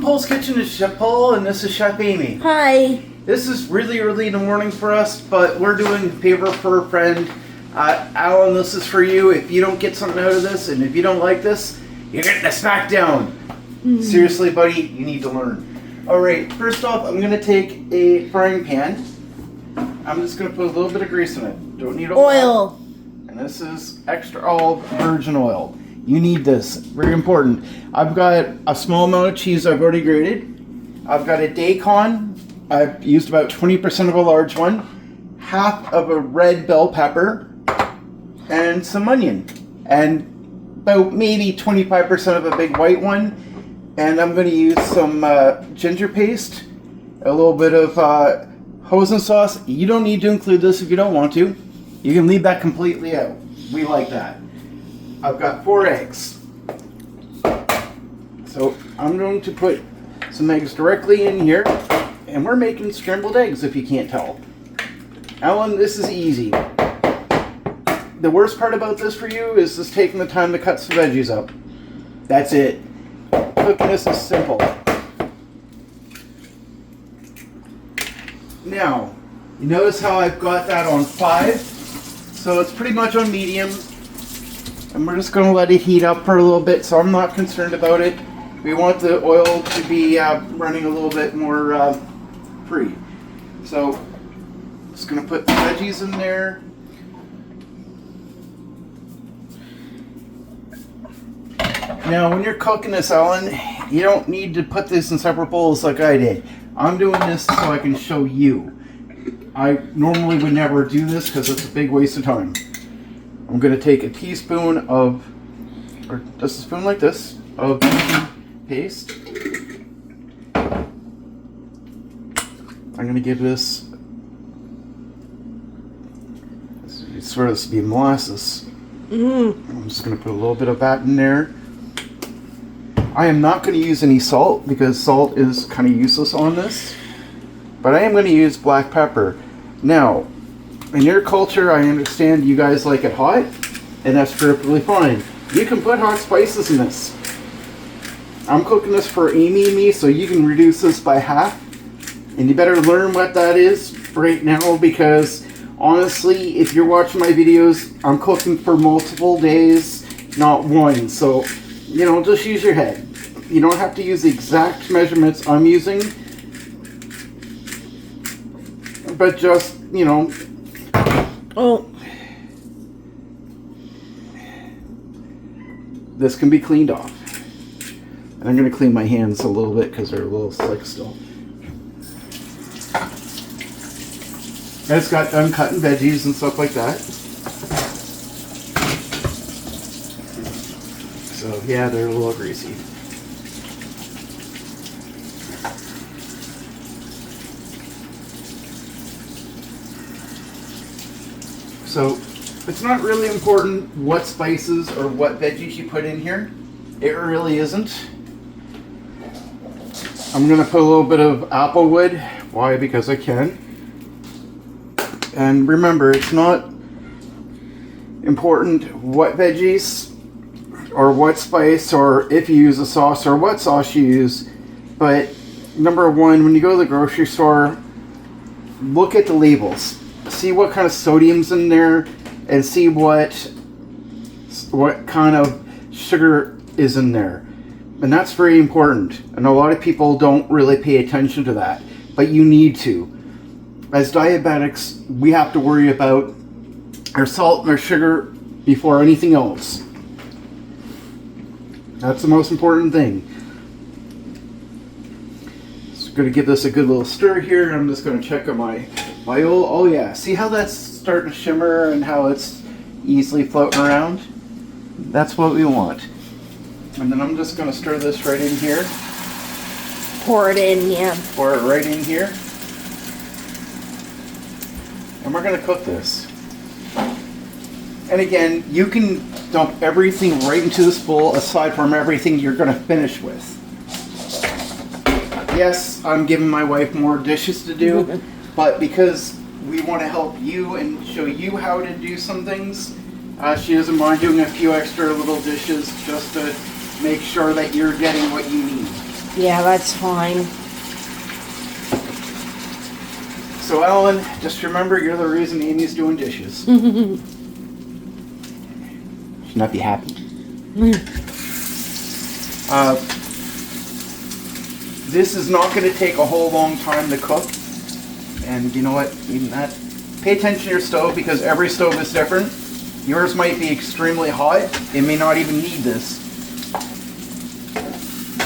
Poul's Kitchen. It's Chef Poul, and this is Chef Amy. Hi. This is really early in the morning for us, but we're doing a favor for a friend. Alan, this is for you. If you don't get something out of this, and if you don't like this, you're getting a smack down. Seriously, buddy, you need to learn. Alright, first off, I'm going to take a frying pan. I'm just going to put a little bit of grease in it. Don't need Oil. And this is extra olive virgin oil. You need this. Very important. I've got a small amount of cheese I've already grated. I've got a daikon. I've used about 20% of a large one. Half of a red bell pepper. And some onion. And about maybe 25% of a big white one. And I'm going to use some ginger paste. A little bit of hoisin sauce. You don't need to include this if you don't want to. You can leave that completely out. We like that. I've got 4 eggs. So I'm going to put some eggs directly in here. And we're making scrambled eggs, if you can't tell. Alan, this is easy. The worst part about this for you is just taking the time to cut some veggies up. That's it. Cooking this is simple. Now, you notice how I've got that on 5? So it's pretty much on medium. And we're just going to let it heat up for a little bit, so I'm not concerned about it. We want the oil to be running a little bit more free. So, just going to put the veggies in there. Now, when you're cooking this, Alan, you don't need to put this in separate bowls like I did. I'm doing this so I can show you. I normally would never do this because it's a big waste of time. I'm going to take a teaspoon of, or just a spoon like this, of paste. I'm going to give this, I swear this to be molasses. I'm just going to put a little bit of that in there. I am not going to use any salt because salt is kind of useless on this. But I am going to use black pepper. Now, in your culture, I understand you guys like it hot, and that's perfectly fine. You can put hot spices in this. I'm cooking this for Amy and me, so you can reduce this by half. And you better learn what that is right now, because honestly, if you're watching my videos, I'm cooking for multiple days, not one. So, you know, just use your head. You don't have to use the exact measurements I'm using, but just, you know. Oh. This can be cleaned off. And I'm going to clean my hands a little bit because they're a little slick still. I just got done cutting veggies and stuff like that. So yeah, they're a little greasy. So it's not really important what spices or what veggies you put in here. It really isn't. I'm going to put a little bit of applewood. Why? Because I can. And remember, it's not important what veggies or what spice or if you use a sauce or what sauce you use. But number one, when you go to the grocery store, look at the labels. See what kind of sodium's in there and see what kind of sugar is in there. And that's very important. And a lot of people don't really pay attention to that. But you need to. As diabetics, we have to worry about our salt and our sugar before anything else. That's the most important thing. Just going to give this a good little stir here. I'm just going to check on my oil. Oh yeah, see how that's starting to shimmer and how it's easily floating around? That's what we want. And then I'm just going to stir this right in here. Pour it in, yeah. Pour it right in here. And we're going to cook this. And again, you can dump everything right into this bowl aside from everything you're going to finish with. Yes, I'm giving my wife more dishes to do, but because we want to help you and show you how to do some things, she doesn't mind doing a few extra little dishes just to make sure that you're getting what you need. Yeah, that's fine. So, Alan, just remember you're the reason Amy's doing dishes. Should not be happy. This is not going to take a whole long time to cook. And you know what? Even that, pay attention to your stove because every stove is different. Yours might be extremely hot. It may not even need this.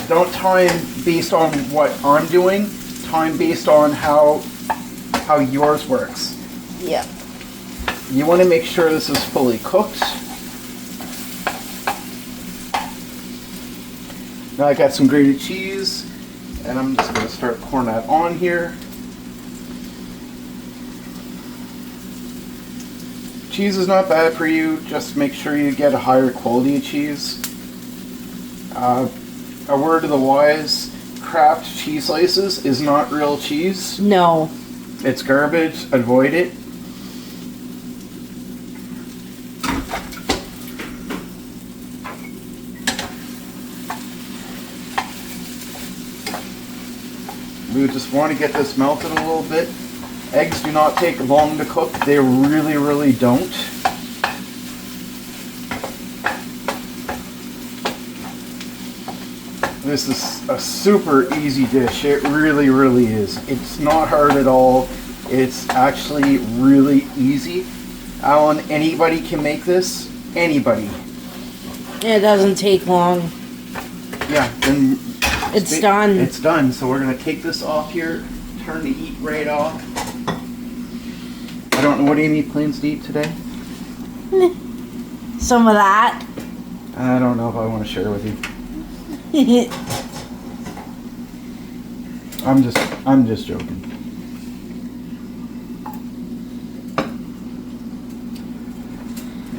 Don't time based on what I'm doing. Time based on how yours works. Yeah. You want to make sure this is fully cooked. Now I got some grated cheese, and I'm just going to start pouring that on here. Cheese is not bad for you, just make sure you get a higher quality of cheese. A word of the wise, Kraft cheese slices is not real cheese. No. It's garbage, avoid it. We just want to get this melted a little bit. Eggs do not take long to cook. They really, really don't. This is a super easy dish. It really, really is. It's not hard at all. It's actually really easy. Alan, anybody can make this. Anybody. It doesn't take long. Yeah, then It's done. It's done. So we're gonna take this off here. Turn the heat right off. I don't know what Amy plans to eat today. Some of that. I don't know if I want to share with you. I'm just joking.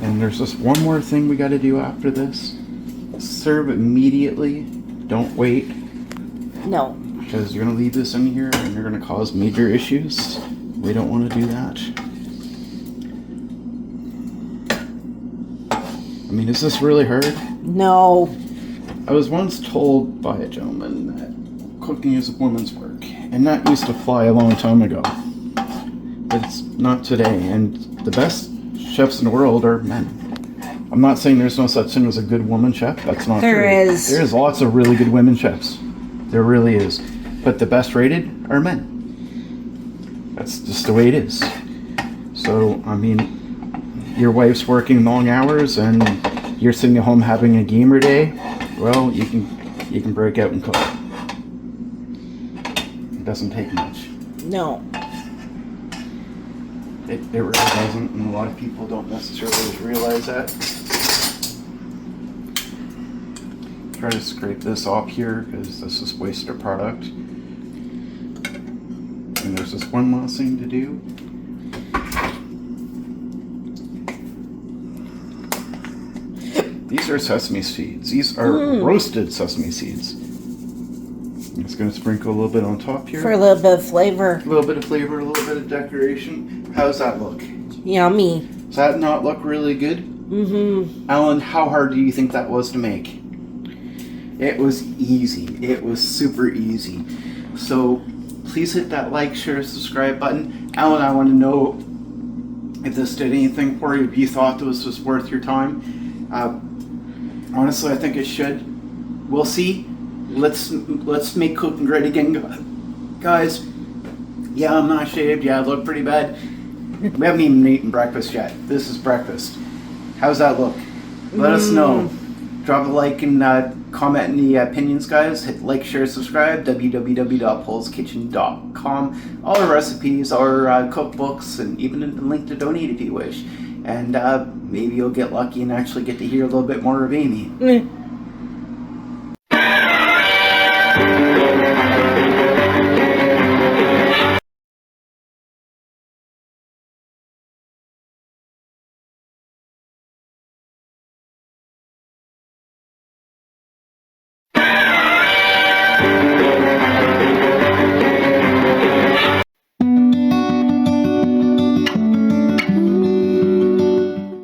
And there's just one more thing we got to do after this. Serve immediately. Don't wait. No. Because you're going to leave this in here and you're going to cause major issues. We don't want to do that. I mean, is this really hard? No. I was once told by a gentleman that cooking is a woman's work, and that used to fly a long time ago. But it's not today, and the best chefs in the world are men. I'm not saying there's no such thing as a good woman chef. That's not true. There is. There's lots of really good women chefs. There really is. But the best rated are men. That's just the way it is. So, I mean, your wife's working long hours and you're sitting at home having a gamer day, well, you can break out and cook. It doesn't take much. No. It really doesn't, and a lot of people don't necessarily realize that. Try to scrape this off here because this is wasted product. And there's just one last thing to do. These are sesame seeds. These are roasted sesame seeds. I'm just going to sprinkle a little bit on top here. For a little bit of flavor. A little bit of flavor, a little bit of decoration. How's that look? Yummy. Does that not look really good? Mm-hmm. Alan, how hard do you think that was to make? It was easy. It was super easy. So please hit that like, share, subscribe button. Alan, I want to know if this did anything for you, if you thought this was worth your time. Honestly, I think it should. We'll see. Let's make cooking great again, guys. Yeah, I'm not shaved. Yeah, I look pretty bad. We haven't even eaten breakfast yet. This is breakfast. How's that look? Let us know. Drop a like and comment in the opinions, guys. Hit like, share, subscribe. www.poulskitchen.com. All our recipes, our cookbooks, and even a link to donate if you wish. And maybe you'll get lucky and actually get to hear a little bit more of Amy.